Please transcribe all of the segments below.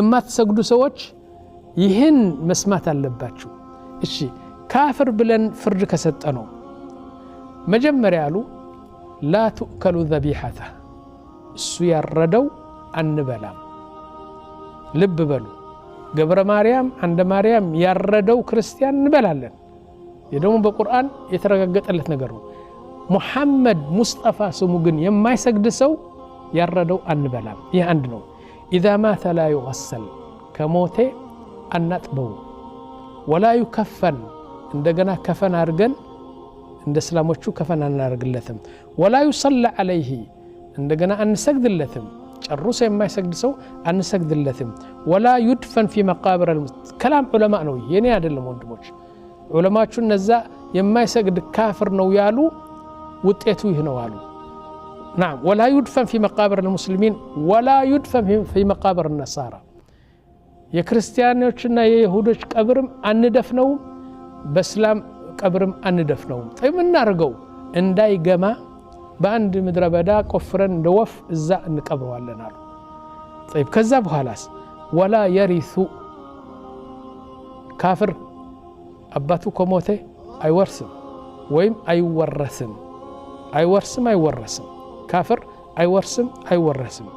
የማትሰግዱ ሰዎች ይህን መስማት አለባችሁ እሺ ካፍር ብለን ፍርድ ከሰጠነው መጀመሪያ ያሉ لا تؤكلوا ذبيحته እሱ ያረደው አንበላም ልብ በሉ ገብረ ማርያም አንደ ማርያም ያረደው ክርስቲያን እንበላለን የደሙ በቁርአን የተረጋገጠለት ነገር ነው ሙሐመድ ሙስጠፋ ስሙ ግን የማይሰግድ ሰው ያረደው አንበላም ይህ አንድ ነው اذا مات لا يغسل ከሞቴ አናጥበው ولا يكفن እንደገና ከፈን አርገን እንደ እስላሞቹ ከፈን አናርግለትም ولا يصلى عليه እንደገና አንሰግድለትም ጨርሶ የማይሰግድ ሰው አንሰግድለትም ولا يدفن في مقابر كلام علماء ነው የኔ አይደለም ወንድሞች ዑለማዎቹ እነዛ የማይሰግድ ካፍር ነው ያሉ ውጤቱ ይህ ነው አሉ نعم ولا يدفن في مقابر المسلمين ولا يدفن في مقابر النصارى የክርስቲያኖችና የይሁዶች ቀብርም አንደፍነው በእስላም ቀብርም አንደፍነው طيب እናርገው እንዳይገማ በአንድ ምድረ በዳ ቆፍረን እንደወፍ እዛ እንቀብረዋለን አሉ طيب ከዛ በኋላስ ولا يرث ካፍር አባቱ ከሞተ አይወርስም ወይም አይወረስም كافر አይወርስም አይወረስም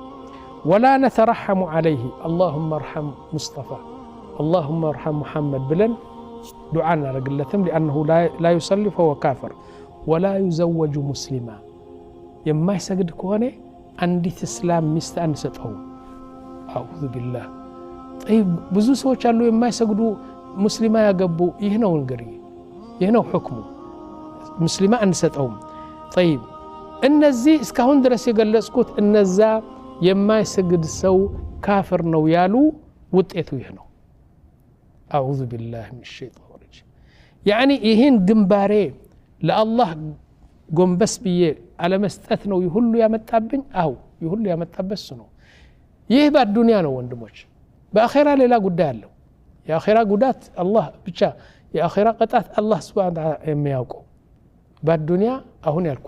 ولا نترحم عليه اللهم ارحم مصطفى اللهم ارحم محمد بلن دعاء نرجلتهم لأنه لا يصلي فهو كافر ولا يزوج مسلما يما يسجد كونه عندي اسلام مست انسطو اعوذ بالله طيب ብዙ ሰዎች አሉ የማይሰግዱ ሙስሊማ ያገቡ ይህ ነው እንግዲህ ይህ ነው ሁክሙ ሙስሊማ አንሰጠውም طيب እነዚህ እስካሁን ድረስ የገለጽኩት እነዛ የማይሰግድ ሰው ካፍር ነው ያሉ ውጤቱ ይህ ነው اعوذ بالله من الشيطان الرجيم يعني ይህን ግንባሬ ለአላህ ጎንበስ ብዬ على መስጠት ነው ይሁሉ ያመጣብኝ ይሁሉ ያመጣበስ ነው ይህ በዱንያ ነው ወንድሞች በአኺራ ሌላ ጉዳይ አለው የአኺራ ጉዳት አላህ ብቻ የአኺራ ቅጣት አላህ Subhanahu Wa Ta'ala የሚያውቀው በዱንያ አሁን ያልኩ